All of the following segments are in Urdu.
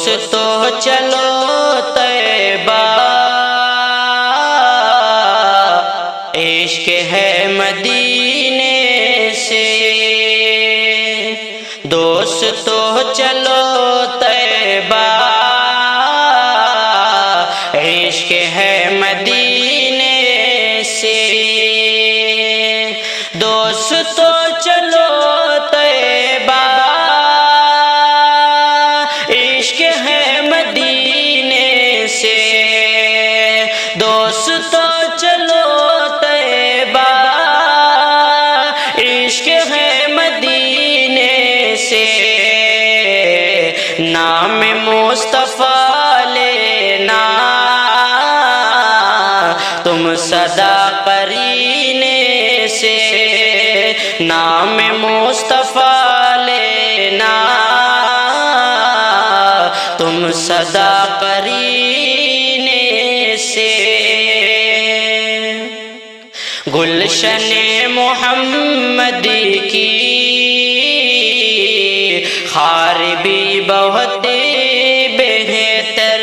دوستو چلو طیبہ، عشق ہے مدینے سے، دوستو چلو طیبہ، عشق ہے مدینے سے، دوستو چلو طیبہ، عشق ہے مدینے سے، دوستو چلو طیبہ، عشق ہے مدینے سے، نام مصطفیٰ لینا تم صدا قرینے سے، نام مصطفیٰ لینا تم صدا قرینے سے، گلشن محمد کی خار بھی بہت بہتر،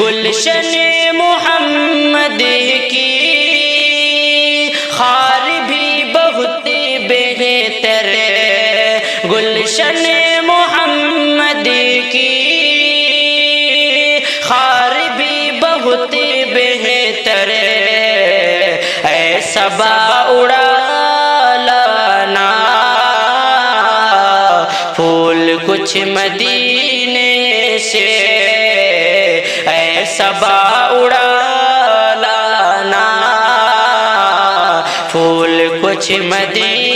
گلشن محمد کی خار بھی بہت بہتر، گلشن محمد کی خار بھی بہت بہتر، اے صبا اڑا لانا پھول کچھ مدینے سے، اے صبا اڑا لانا پھول کچھ مدینے